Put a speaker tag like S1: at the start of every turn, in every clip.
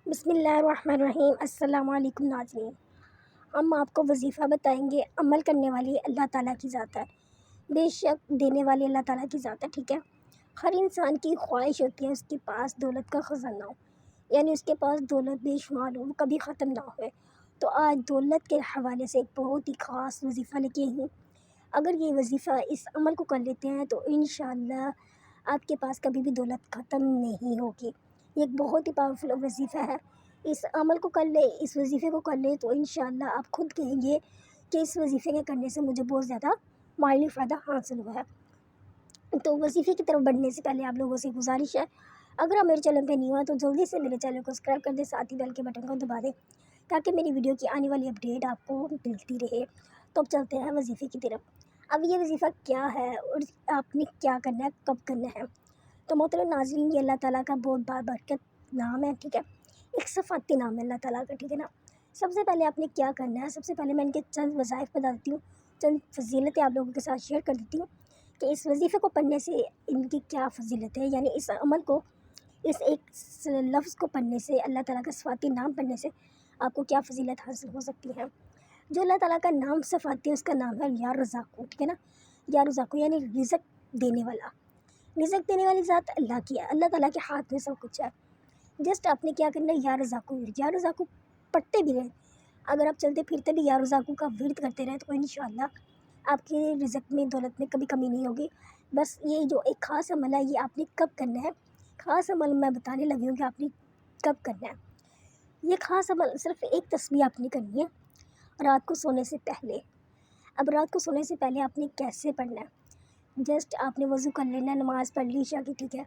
S1: بسم اللہ الرحمن الرحیم۔ السلام علیکم ناظرین، ہم آپ کو وظیفہ بتائیں گے۔ عمل کرنے والی اللہ تعالیٰ کی ذات ہے، بے شک دینے والی اللہ تعالیٰ کی ذات ہے، ٹھیک ہے۔ ہر انسان کی خواہش ہوتی ہے اس کے پاس دولت کا خزانہ ہو، یعنی اس کے پاس دولت بے شمار ہو، وہ کبھی ختم نہ ہوئے۔ تو آج دولت کے حوالے سے ایک بہت ہی خاص وظیفہ لے کے ہوں۔ اگر یہ وظیفہ اس عمل کو کر لیتے ہیں تو انشاءاللہ آپ کے پاس کبھی بھی دولت ختم نہیں ہوگی۔ یہ ایک بہت ہی پاورفل وظیفہ ہے۔ اس عمل کو کر لے، اس وظیفے کو کر لے تو انشاءاللہ آپ خود کہیں گے کہ اس وظیفے کے کرنے سے مجھے بہت زیادہ مالی فائدہ حاصل ہوا ہے۔ تو وظیفے کی طرف بڑھنے سے پہلے آپ لوگوں سے گزارش ہے، اگر آپ میرے چینل پہ نہیں ہیں تو جلدی سے میرے چینل کو سبسکرائب کر دیں، ساتھ ہی بیل کے بٹن کو دبا دیں تاکہ میری ویڈیو کی آنے والی اپڈیٹ آپ کو ملتی رہے۔ تو اب چلتے ہیں وظیفے کی طرف۔ اب یہ وظیفہ کیا ہے اور آپ نے کیا کرنا ہے، کب کرنا ہے؟ تو محترم ناظرین، یہ اللہ تعالیٰ کا بہت بابرکت نام ہے، ٹھیک ہے۔ ایک صفاتی نام ہے اللہ تعالیٰ کا، ٹھیک ہے نا۔ سب سے پہلے آپ نے کیا کرنا ہے، سب سے پہلے میں ان کے چند وظائف بتا دیتی ہوں، چند فضیلتیں آپ لوگوں کے ساتھ شیئر کر دیتی ہوں کہ اس وظیفے کو پڑھنے سے ان کی کیا فضیلت ہے، یعنی اس عمل کو، اس ایک لفظ کو پڑھنے سے، اللہ تعالیٰ کا صفاتی نام پڑھنے سے آپ کو کیا فضیلت حاصل ہو سکتی ہے۔ جو اللہ تعالیٰ کا نام صفاتی ہے اس کا نام ہے یا رزاقو، ٹھیک ہے نا۔ یا رزاقو یعنی رزق دینے والا، رزق دینے والی ذات اللہ کی ہے، اللہ تعالیٰ کے ہاتھ میں سب کچھ ہے۔ جسٹ آپ نے کیا کرنا ہے، یا رزاقو پڑھتے بھی رہیں۔ اگر آپ چلتے پھرتے بھی یا رزاقو کا ورد کرتے رہیں تو انشاءاللہ آپ کے رزق میں، دولت میں کبھی کمی نہیں ہوگی۔ بس یہ جو ایک خاص عمل ہے یہ آپ نے کب کرنا ہے، خاص عمل میں بتانے لگی ہوں کہ آپ نے کب کرنا ہے۔ یہ خاص عمل صرف ایک تسبیح آپ نے کرنی ہے رات کو سونے سے پہلے۔ اب رات کو سونے سے پہلے آپ نے کیسے پڑھنا ہے؟ جسٹ آپ نے وضو کر لینا، نماز پڑھ لی عشاء کی، ٹھیک ہے۔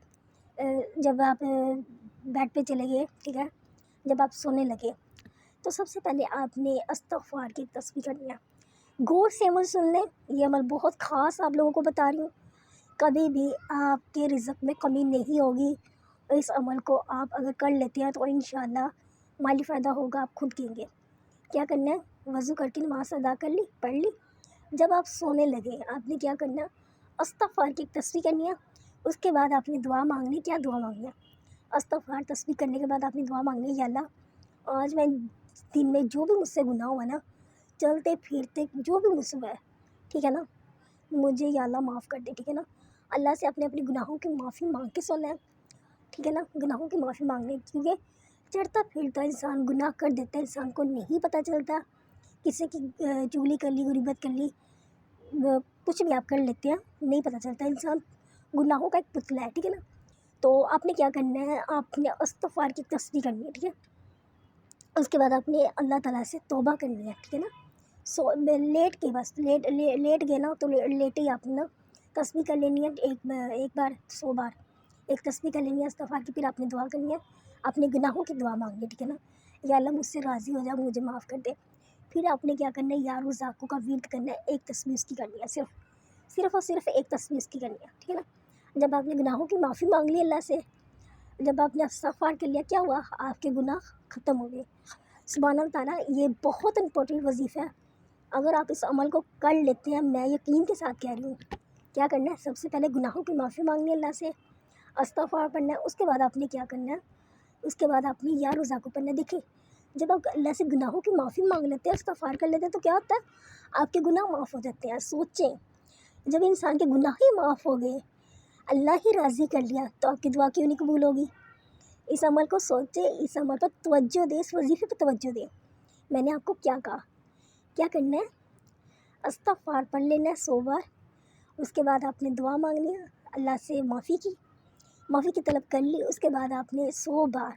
S1: جب آپ بیڈ پہ چلے گئے، ٹھیک ہے، جب آپ سونے لگے تو سب سے پہلے آپ نے استغفار کی تسبیح کرنی ہے۔ غور سے عمل سن لیں، یہ عمل بہت خاص آپ لوگوں کو بتا رہی ہوں، کبھی بھی آپ کے رزق میں کمی نہیں ہوگی۔ اس عمل کو آپ اگر کر لیتے ہیں تو انشاءاللہ مالی فائدہ ہوگا، آپ خود کہیں گے۔ کیا کرنا ہے، وضو کر کے نماز ادا کر لی، پڑھ لی، جب آپ سونے لگے آپ نے کیا کرنا ہے، استغفار کی تسبیح کرنی ہے۔ اس کے بعد آپ نے دعا مانگنی، کیا دعا مانگنی ہے، استغفار تسبیح کرنے کے بعد آپ نے دعا مانگنی ہے، یا اللہ آج میں دن میں جو بھی مجھ سے گناہ ہوا نا، چلتے پھرتے جو بھی مجھ سے ہوا ہے، ٹھیک ہے نا، مجھے یا اللہ معاف کر دے، ٹھیک ہے نا۔ اللہ سے اپنے گناہوں کی معافی مانگ کے سونا ہے، ٹھیک ہے نا، گناہوں کی معافی مانگنے، کیونکہ چڑھتا پھرتا انسان گناہ کر دیتا ہے، انسان کو نہیں پتہ چلتا، کسی کی چغلی کر لی، غیبت کر لی، کچھ بھی آپ کر لیتے ہیں، نہیں پتہ چلتا، انسان گناہوں کا ایک پتلا ہے، ٹھیک ہے نا۔ تو آپ نے کیا کرنا ہے، آپ نے استغفار کی تسبیح کرنی ہے، ٹھیک ہے۔ اس کے بعد آپ نے اللہ تعالیٰ سے توبہ کرنی ہے، ٹھیک ہے نا۔ لیٹ کے بس لیٹ گئے نا تو لیٹے ہی آپ نے نا تسبیح کر لینی ہے، ایک بار 100 بار ایک تسبیح کر لینی ہے استغفار کی، پھر آپ نے دعا کرنی ہے، اپنے گناہوں کی دعا مانگنی ہے، ٹھیک ہے نا۔ یا اللہ مجھ سے راضی ہو جا، مجھے معاف کر دے۔ پھر آپ نے کیا کرنا ہے، یا رزاقو کا ورد کرنا ہے، ایک تسبیح اس کی کرنی ہے، صرف اور صرف ایک تسبیح اس کی کرنی ہے، ٹھیک ہے نا۔ جب آپ نے گناہوں کی معافی مانگ لی اللہ سے، جب آپ نے استغفار کر لیا، کیا ہوا، آپ کے گناہ ختم ہو گئے۔ سبحان اللہ تعالیٰ، یہ بہت امپورٹنٹ وظیفہ ہے۔ اگر آپ اس عمل کو کر لیتے ہیں، میں یقین کے ساتھ کہہ رہی ہوں، کیا کرنا ہے، سب سے پہلے گناہوں کی معافی مانگنی ہے اللہ سے، استغفار پڑھنا ہے، اس کے بعد آپ نے کیا کرنا ہے، اس کے بعد آپ نے یا رزاقو پڑھنا ہے۔ دیکھیں، جب آپ اللہ سے گناہوں کی معافی مانگ لیتے ہیں، استغفار کر لیتے ہیں تو کیا ہوتا ہے، آپ کے گناہ معاف ہو جاتے ہیں۔ سوچیں، جب انسان کے گناہ ہی معاف ہو گئے، اللہ ہی راضی کر لیا، تو آپ کی دعا کیوں نہیں قبول ہوگی؟ اس عمل کو سوچیں، اس عمل پر توجہ دیں، اس وظیفے پر توجہ دیں۔ میں نے آپ کو کیا کہا، کیا کرنا ہے، استغفار پڑھ لینا ہے 100 بار۔ اس کے بعد آپ نے دعا مانگنی ہے، اللہ سے معافی کی طلب کر لی۔ اس کے بعد آپ نے 100 بار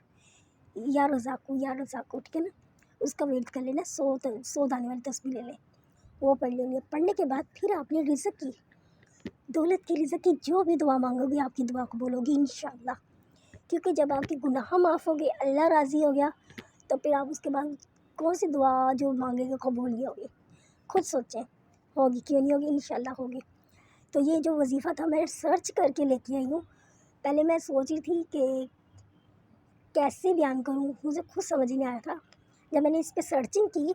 S1: یا رزاقو، ٹھیک ہے نا، اس کا ورد کر لینا، 100 دانے والی تسبیح لے لیں، وہ پڑھ لیں گے۔ پڑھنے کے بعد پھر آپ نے رزق کی، دولت کی، رزق کی جو بھی دعا مانگو گی آپ کی دعا قبول ہوگی انشاءاللہ، کیونکہ جب آپ کے گناہ معاف ہو گئے، اللہ راضی ہو گیا، تو پھر آپ اس کے بعد کون سی دعا جو مانگے گے قبول نہیں ہوگی، خود سوچیں، ہوگی کیوں نہیں ہوگی، انشاءاللہ ہوگی۔ تو یہ جو وظیفہ تھا میں سرچ کر کے لے کے آئی ہوں، پہلے میں سوچ رہی تھی کہ کیسے بیان کروں، مجھے خود سمجھ نہیں آیا تھا۔ جب میں نے اس پہ سرچنگ کی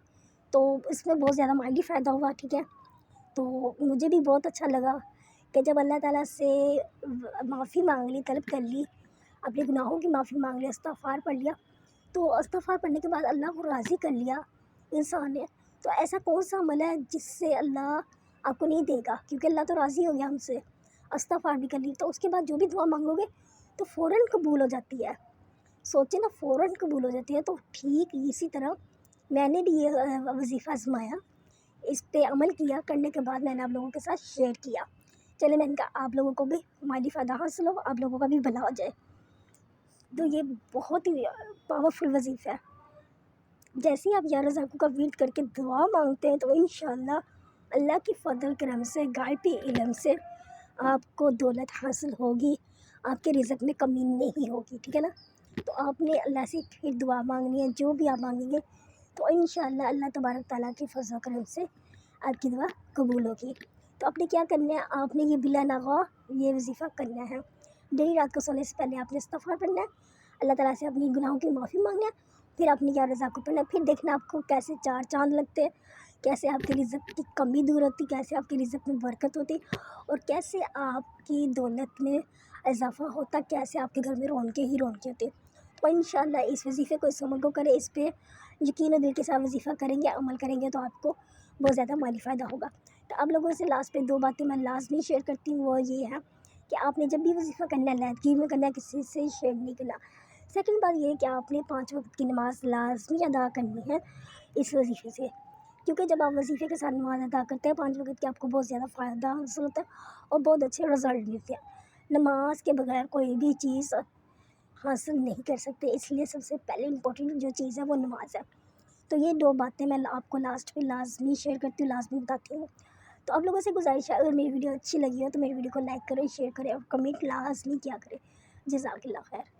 S1: تو اس میں بہت زیادہ مالی فائدہ ہوا، ٹھیک ہے، تو مجھے بھی بہت اچھا لگا کہ جب اللہ تعالیٰ سے معافی مانگ لی، طلب کر لی، اپنے گناہوں کی معافی مانگ لی، استغفار پڑھ لیا، تو استغفار پڑھنے کے بعد اللہ کو راضی کر لیا انسان نے، تو ایسا کون سا عمل ہے جس سے اللہ آپ کو نہیں دے گا، کیونکہ اللہ تو راضی ہو گیا ہم سے، استغفار بھی کر لی تو اس کے بعد جو بھی دعا مانگو گے تو فوراً قبول ہو جاتی ہے. سوچیں نا، فوراً قبول ہو جاتی ہے. تو ٹھیک اسی طرح میں نے بھی یہ وظیفہ آزمایا، اس پہ عمل کیا، کرنے کے بعد میں نے آپ لوگوں کے ساتھ شیئر کیا. چلے میں نے کہا آپ لوگوں کو بھی مالی فائدہ حاصل ہو، آپ لوگوں کا بھی بھلا ہو جائے. تو یہ بہت ہی پاورفل وظیفہ ہے. جیسے ہی آپ یا رزاقوں کا ورد کر کے دعا مانگتے ہیں تو انشاءاللہ اللہ کی فضل کرم سے، غائبی علم سے آپ کو دولت حاصل ہوگی، آپ کے رزق میں کمی نہیں ہوگی. ٹھیک ہے نا؟ تو آپ نے اللہ سے پھر دعا مانگنی ہے، جو بھی آپ مانگیں گے تو انشاءاللہ اللہ تبارک تعالیٰ کی فضل کرم سے آپ کی دعا قبول ہوگی. تو آپ نے کیا کرنا ہے، آپ نے یہ بلا نغوا یہ وظیفہ کرنا ہے. ڈیلی رات کو سونے سے پہلے آپ نے استغفار پڑھنا ہے، اللہ تعالیٰ سے اپنی گناہوں کی معافی مانگنا ہے، پھر آپ نے یا رضا کو پڑھنا ہے. پھر دیکھنا آپ کو کیسے 4 چاند لگتے ہیں، کیسے آپ کے رزق کی کمی دور ہوتی، کیسے آپ کے رزق میں برکت ہوتی، اور کیسے آپ کی دولت میں اضافہ ہوتا، کیسے آپ کے گھر میں رونقیں ہی رونقیں ہوتی. تو انشاءاللہ اس وظیفے کو، اس عمل کو کریں، اس پہ یقین و دل کے ساتھ وظیفہ کریں گے، عمل کریں گے تو آپ کو بہت زیادہ مالی فائدہ ہوگا. تو آپ لوگوں سے لاسٹ پہ 2 باتیں میں لازمی شیئر کرتی ہوں، وہ یہ ہے کہ آپ نے جب بھی وظیفہ کرنا ہے علیحدگی میں کرنا ہے، کسی سے شیئر نہیں کرنا. سیکنڈ بات یہ ہے کہ آپ نے 5 وقت کی نماز لازمی ادا کرنی ہے اس وظیفے سے، کیونکہ جب آپ وظیفے کے ساتھ نماز ادا کرتے ہیں 5 وقت کی، آپ کو بہت زیادہ فائدہ حاصل ہوتا ہے اور بہت اچھے رزلٹ ملتے ہیں. نماز کے بغیر کوئی بھی چیز حاصل نہیں کر سکتے، اس لیے سب سے پہلے امپورٹنٹ جو چیز ہے وہ نماز ہے. تو یہ 2 باتیں میں آپ کو لاسٹ پہ لازمی شیئر کرتی ہوں، لازمی بتاتی ہوں. تو آپ لوگوں سے گزارش ہے، اگر میری ویڈیو اچھی لگی ہو تو میری ویڈیو کو لائک کریں، شیئر کریں اور کمنٹ لازمی کیا کریں. جزاک اللہ خیر.